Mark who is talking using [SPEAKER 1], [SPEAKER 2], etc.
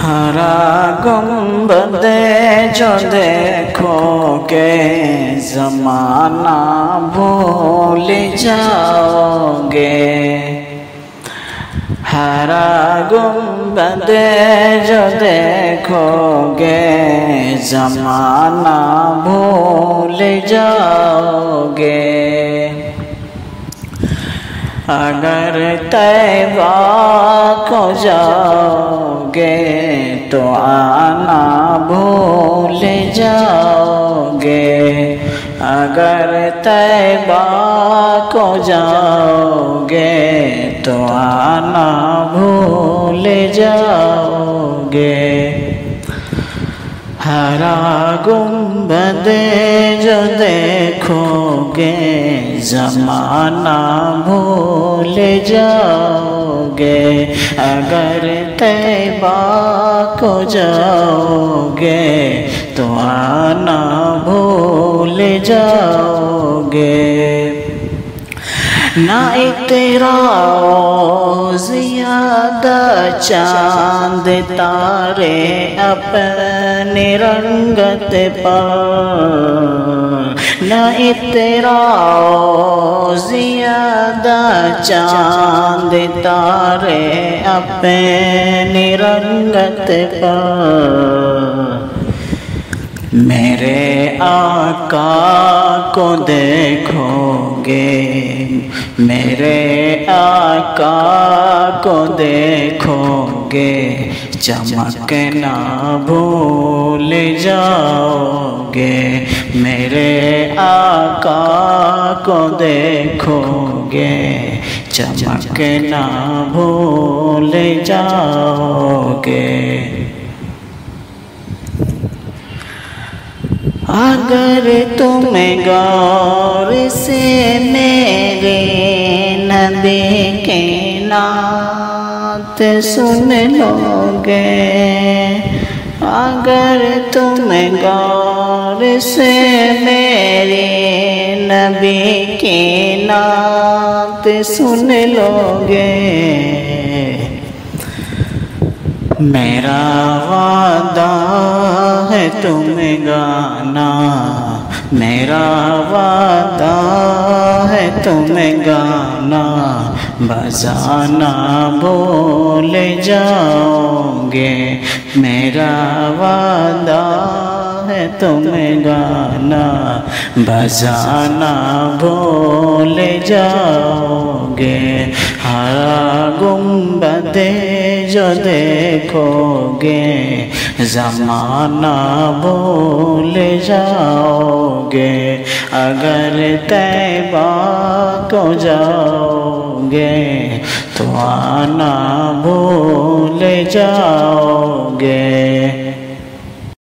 [SPEAKER 1] हरा गुंबद जो देखोगे ज़माना भूल जाओगे। हरा गुंबद जो देखोगे ज़माना भूल जाओगे। अगर तैबा को जाओगे तो आना भूल जाओगे। अगर तैबा को जाओगे तो आना भूल जाओगे। हरा गुंबद जो देखोगे ज़माना भूल जाओगे। अगर तैबा को जाओगे तो आना भूल जाओगे। ना तेरा ज़ियादा चाँद तारे अपने रंगत पर। ना तेरा ज़ियादा चाँद तारे अपने रंगत पर। मेरे आका को देखोगे, मेरे आका को देखोगे चमकना भूल जाओगे। मेरे आका को देखोगे चमकना भूल जाओगे। अगर तुम गौर से मेरे नबी के नात सुन लोगे। अगर तुम गौर से मेरे नबी के नात सुन लोगे। मेरा वादा है तुम गाना, मेरा वादा है तुम गाना बजाना भूल जाओगे। मेरा वादा है तुम गाना बजाना भूल जाओगे। हरा गुंबद जो देखोगे ज़माना भूल जाओगे। अगर तैबा को जाओगे तो आना भूल जाओगे।